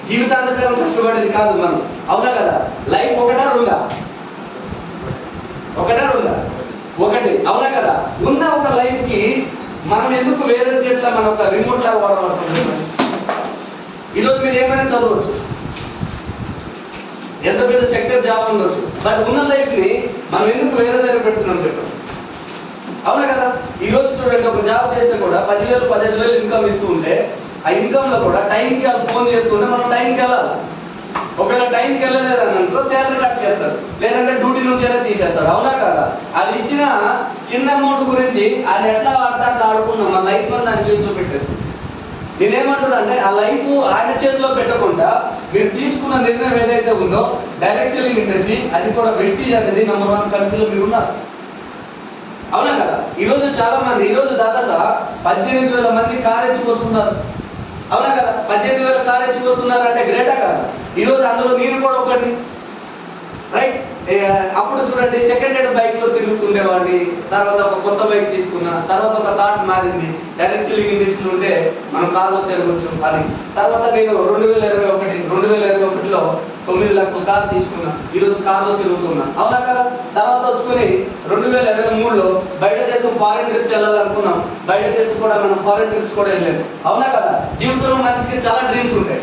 జీవితాంతకాలం కష్టపడేది కాదు మనం, అవునా కదా? లైఫ్ ఒకటా రెండా? ఒకటి, అవునా కదా? ఉన్న ఒక లైఫ్ కి మనం ఎందుకు వేరే చేట్ల మన ఒక రిమోట్ లాగా వాడబడుతుంది? ఈరోజు మీరు ఏమైనా చదవచ్చు, ఎంత పెద్ద సెక్టర్ జాబ్ ఉండొచ్చు, బట్ ఉన్న లైఫ్ ని మనం ఎందుకు వేరే దగ్గర పెడుతున్నాం చెప్పండి, అవునా కదా? ఈ రోజు చూడండి, ఒక జాబ్ చేస్తే కూడా 10,000 15,000 ఇన్కమ్ ఇస్తూ ఉంటే, ఆ ఇన్కమ్ లో కూడా టైంకి వాళ్ళు ఫోన్ చేస్తుంటే మనం టైంకి వెళ్ళాలి. ఒకవేళ టైంకి వెళ్ళలేదని అనుకో శాలరీ కట్ చేస్తాడు, లేదంటే డ్యూటీ నుంచి అయినా తీసేస్తాడు, అవునా కదా? అది ఇచ్చిన చిన్న అమౌంట్ గురించి ఆయన ఎట్లా వాడితే అట్లా ఆడుకున్నాం, మన లైఫ్ అని దాని చేతిలో పెట్టేస్తాం. నేనేమంటున్నా అంటే, ఆ లైఫ్ ఆయన చేతిలో పెట్టకుండా మీరు తీసుకున్న నిర్ణయం ఏదైతే ఉందో డైరెక్ట్ సెల్లింగ్ ఇండస్ట్రీ, అది కూడా వెస్టీజ్ అనేది నంబర్ 1 కంపెనీలో మీరు ఉన్నారు, అవునా కదా? ఈరోజు చాలా మంది, ఈరోజు దాదాపు 18,000 మంది కార్ ఎచ్చుకొస్తున్నారు, అవునా కదా? 18,000 కార్ ఎచ్చుకొస్తున్నారు అంటే గ్రేటా కాదు? ఈరోజు అందులో మీరు కూడా ఒకటి, రైట్? అప్పుడు చూడండి, సెకండ్ హ్యాండ్ బైక్ లో తిరుగుతుండేవాడిని, తర్వాత ఒక కొత్త బైక్ తీసుకున్నా, తర్వాత ఒక థాట్ మారింది, డైరెక్ట్ సెల్లింగ్ ఇండస్ట్రీలో ఉంటే మనం కార్లో తిరగవచ్చు అని. తర్వాత నేను 2021లో 9 లక్షల కార్ తీసుకున్నా, ఈరోజు కార్లో తిరుగుతున్నా, అవునా కదా? తర్వాత వచ్చుకొని 2023లో బయట దేశం ఫారెన్ ట్రిప్స్ వెళ్ళాలనుకున్నాం, బయట దేశం కూడా మనం ఫారెన్ ట్రిప్స్ కూడా వెళ్ళాము, అవునా కదా? జీవితంలో మనిషికి చాలా డ్రీమ్స్ ఉంటాయి.